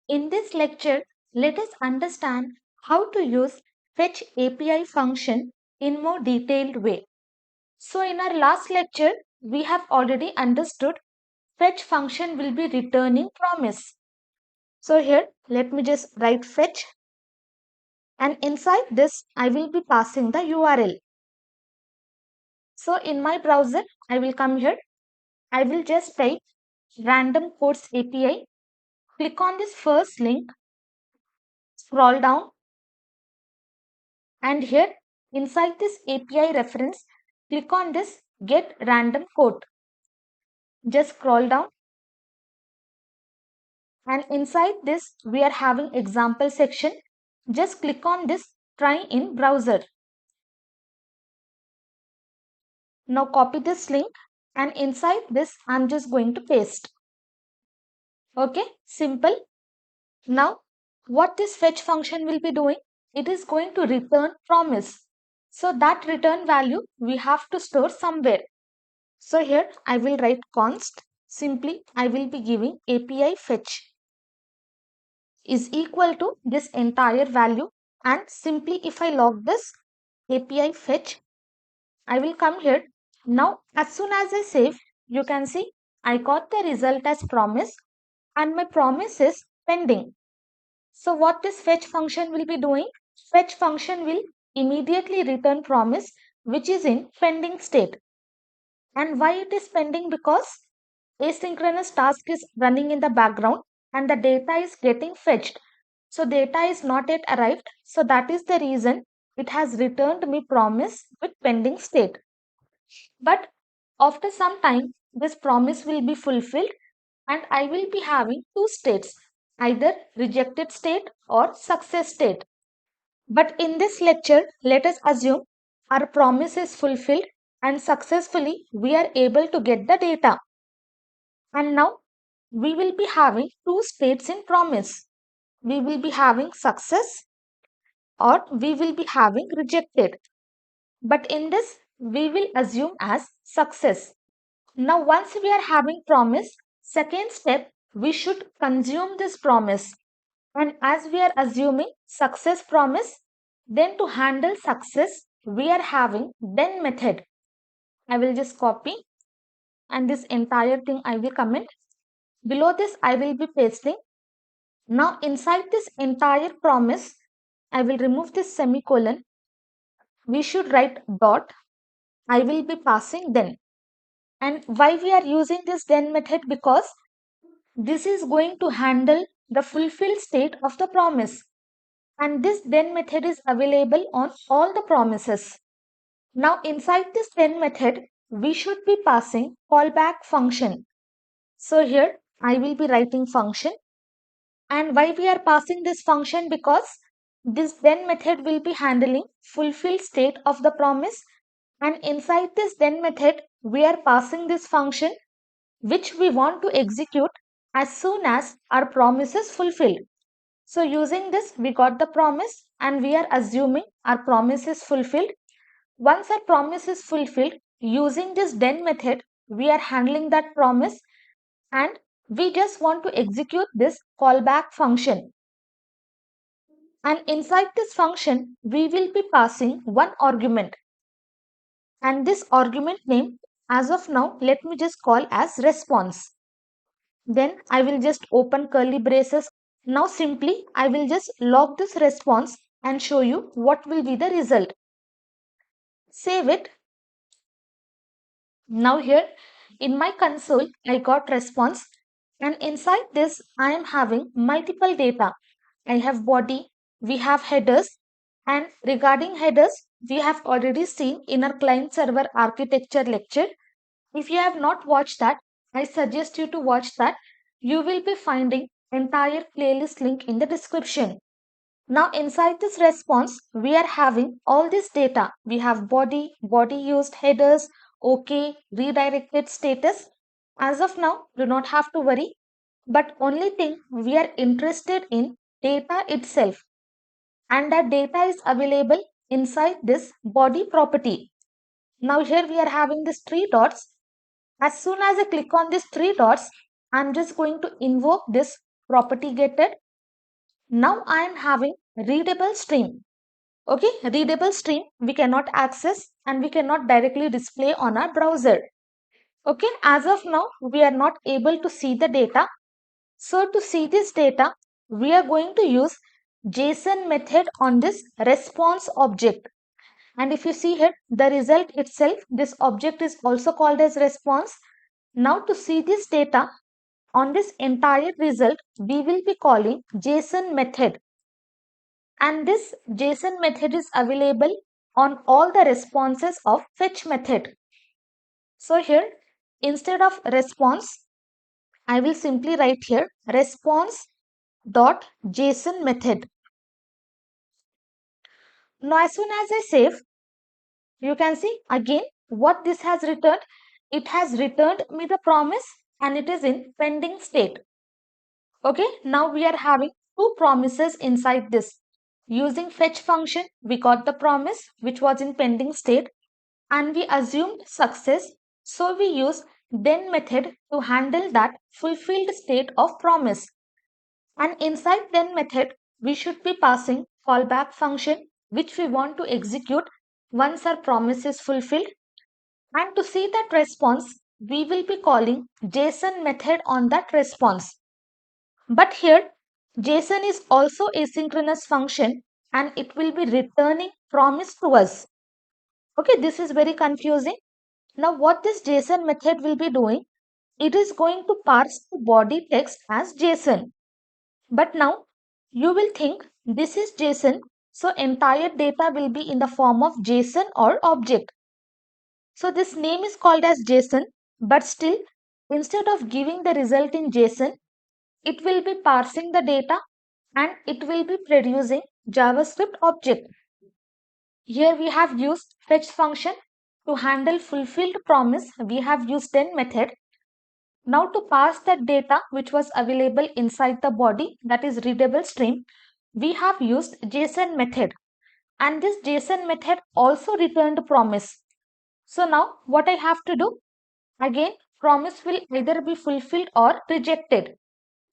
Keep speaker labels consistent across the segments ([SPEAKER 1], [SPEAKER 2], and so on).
[SPEAKER 1] In this lecture, let us understand how to use fetch API function in more detailed way. So in our last lecture, we have already understood fetch function will be returning promise. So here, let me just write fetch, and inside this, I will be passing the URL. So in my browser, I will come here. I will just type random codes API. Click on this first link, scroll down, and here inside this API reference, click on this get random code. Just scroll down, and inside this we are having example section. Just click on this try in browser. Now copy this link, and inside this I'm just going to paste. Okay, simple. Now what this fetch function will be doing, it is going to return promise. So that return value we have to store somewhere. So here I will write const. Simply I will be giving API fetch is equal to this entire value, and simply if I log this API fetch, I will come here. Now as soon as I save, you can see I got the result as promise, and my promise is pending. So what this fetch function will be doing? Fetch function will immediately return promise which is in pending state. And why it is pending? Because asynchronous task is running in the background and the data is getting fetched. So data is not yet arrived. So that is the reason it has returned me promise with pending state. But after some time, this promise will be fulfilled and I will be having two states, either rejected state or success state. But in this lecture, let us assume our promise is fulfilled and successfully we are able to get the data. And now we will be having two states in promise. We will be having success or we will be having rejected. But in this, we will assume as success. Now, once we are having promise, second step, we should consume this promise. And as we are assuming success promise, then to handle success, we are having then method. I will just copy, and this entire thing I will comment. Below this, I will be pasting. Now, inside this entire promise, I will remove this semicolon. We should write dot. I will be passing then. And why we are using this then method? Because this is going to handle the fulfilled state of the promise. And this then method is available on all the promises. Now inside this then method, we should be passing callback function. So here I will be writing function. And why we are passing this function? Because this then method will be handling fulfilled state of the promise, and inside this then method we are passing this function which we want to execute as soon as our promise is fulfilled. So using this we got the promise and we are assuming our promise is fulfilled. Once our promise is fulfilled, using this then method we are handling that promise, and we just want to execute this callback function. And inside this function, we will be passing one argument. And this argument name, as of now, let me just call as response. Then I will just open curly braces. Now simply, I will just log this response and show you what will be the result. Save it. Now here in my console, I got response, and inside this, I am having multiple data. I have body, we have headers, and regarding headers, we have already seen in our client server architecture lecture. If you have not watched that, I suggest you to watch that. You will be finding entire playlist link in the description. Now inside this response, we are having all this data. We have body, body used, headers, OK, redirected status. As of now, do not have to worry. But only thing we are interested in data itself. And that data is available inside this body property. Now here we are having these three dots. As soon as I click on these three dots, I'm just going to invoke this property getter. Now I am having readable stream. Okay, readable stream we cannot access and we cannot directly display on our browser. Okay, as of now, we are not able to see the data. So to see this data, we are going to use JSON method on this response object. And if you see here, the result itself, this object is also called as response. Now to see this data on this entire result, we will be calling JSON method. And this JSON method is available on all the responses of fetch method. So here, instead of response, I will simply write here response dot JSON method. Now as soon as I save, you can see again what this has returned. It has returned me the promise and it is in pending state. Okay, now we are having two promises inside this. Using fetch function, we got the promise which was in pending state and we assumed success. So we use then method to handle that fulfilled state of promise. And inside then method, we should be passing callback function which we want to execute once our promise is fulfilled. And to see that response, we will be calling JSON method on that response. But here, JSON is also asynchronous function and it will be returning promise to us. Okay, this is very confusing. Now what this JSON method will be doing, it is going to parse the body text as JSON. But now you will think this is JSON, so entire data will be in the form of JSON or object. So this name is called as JSON, but still instead of giving the result in JSON, it will be parsing the data and it will be producing JavaScript object. Here we have used fetch function to handle fulfilled promise. We have used then method. Now to parse that data which was available inside the body, that is readable stream, we have used JSON method and this JSON method also returned promise. So now what I have to do? Again, promise will either be fulfilled or rejected.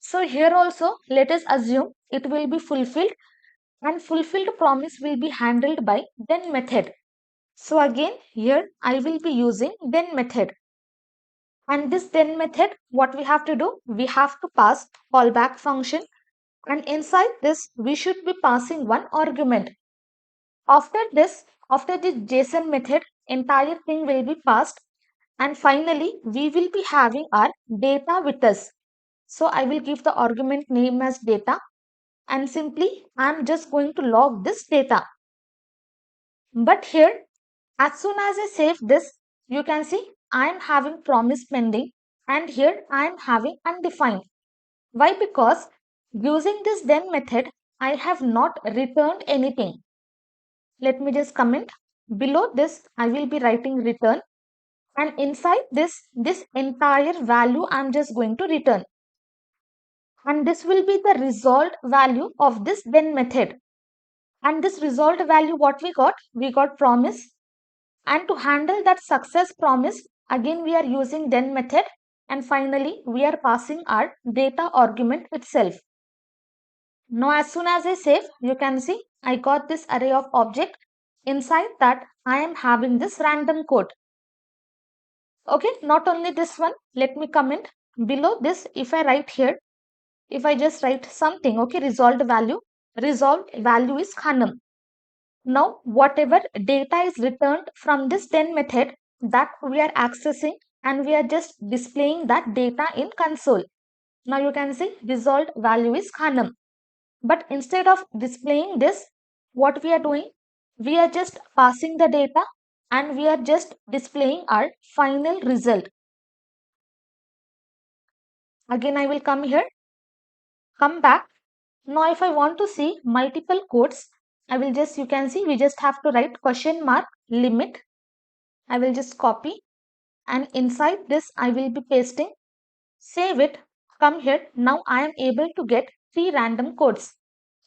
[SPEAKER 1] So here also let us assume it will be fulfilled and fulfilled promise will be handled by then method. So again here I will be using then method. And this then method, what we have to do? We have to pass callback function and inside this we should be passing one argument. After this JSON method, entire thing will be passed and finally we will be having our data with us. So I will give the argument name as data and simply I am just going to log this data. But here, as soon as I save this, you can see I am having promise pending and here I am having undefined. Why? Because using this then method, I have not returned anything. Let me just comment. Below this, I will be writing return and inside this entire value I am just going to return. And this will be the resolved value of this then method. And this resolved value what we got promise. And to handle that success promise, again we are using then method and finally we are passing our data argument itself. Now as soon as I save, you can see I got this array of object. Inside that I am having this random code. Okay, not only this one, let me comment below this. If I write here, if I just write something, okay, resolved value is Khanam. Now, whatever data is returned from this then method that we are accessing and we are just displaying that data in console. Now you can see resolved value is Khanam. But instead of displaying this, what we are doing? We are just passing the data and we are just displaying our final result. Again, I will come here, come back. Now, if I want to see multiple codes, I will just, you can see, we just have to write question mark limit. I will just copy and inside this I will be pasting, save it, come here. Now I am able to get 3 random codes.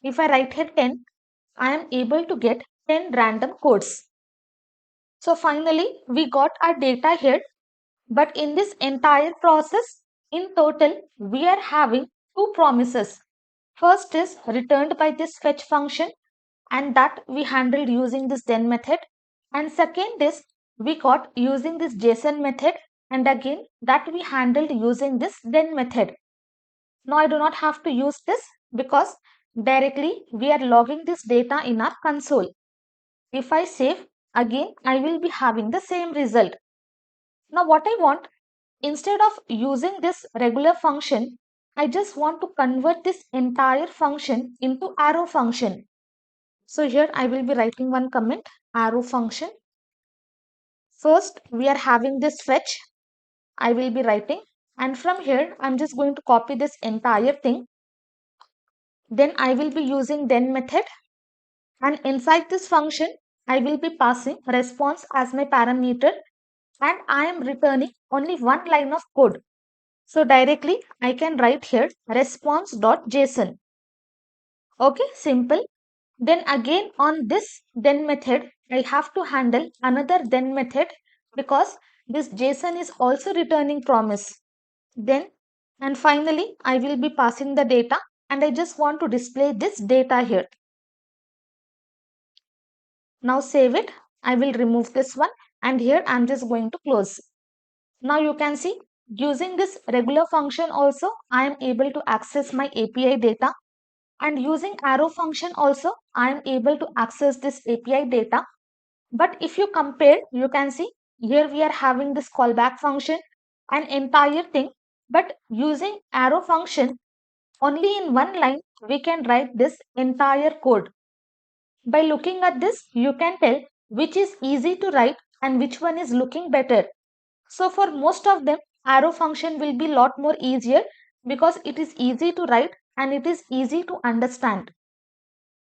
[SPEAKER 1] If I write here 10, I am able to get 10 random codes. So finally we got our data here, but in this entire process, in total, we are having 2 promises. First is returned by this fetch function, and that we handled using this then method. And second is we got using this JSON method, and again that we handled using this then method. Now I do not have to use this because directly we are logging this data in our console. If I save, again I will be having the same result. Now what I want, instead of using this regular function, I just want to convert this entire function into arrow function. So here I will be writing one comment, arrow function. First we are having this fetch, I will be writing, and from here I'm just going to copy this entire thing. Then I will be using then method, and inside this function I will be passing response as my parameter, and I am returning only one line of code. So directly I can write here response.json. Okay, simple. Then again on this then method, I have to handle another then method because this JSON is also returning promise. Then and finally I will be passing the data, and I just want to display this data here. Now save it. I will remove this one, and here I am just going to close. Now you can see using this regular function also I am able to access my API data, and using arrow function also I am able to access this API data. But if you compare, you can see here we are having this callback function, an entire thing, but using arrow function only in one line we can write this entire code. By looking at this, you can tell which is easy to write and which one is looking better. So for most of them, arrow function will be lot more easier because it is easy to write and it is easy to understand.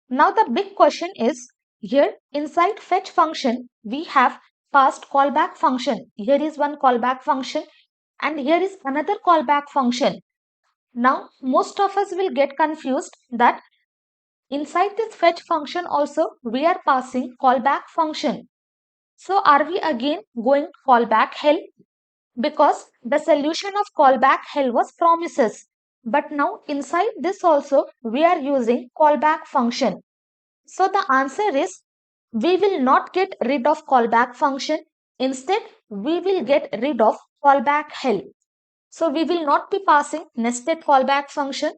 [SPEAKER 1] Now the big question is, here inside fetch function, we have passed callback function. Here is one callback function and here is another callback function. Now most of us will get confused that inside this fetch function also we are passing callback function. So are we again going callback hell? Because the solution of callback hell was promises. But now inside this also we are using callback function. So the answer is we will not get rid of callback function. Instead, we will get rid of callback hell. So we will not be passing nested callback function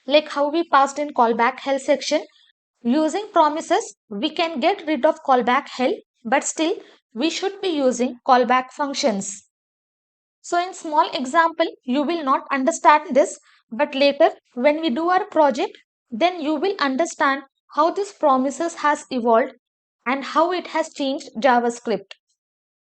[SPEAKER 1] like how we passed in callback hell section. Using promises, we can get rid of callback hell, but still we should be using callback functions. So in small example, you will not understand this, but later when we do our project, then you will understand how this promises has evolved and how it has changed JavaScript.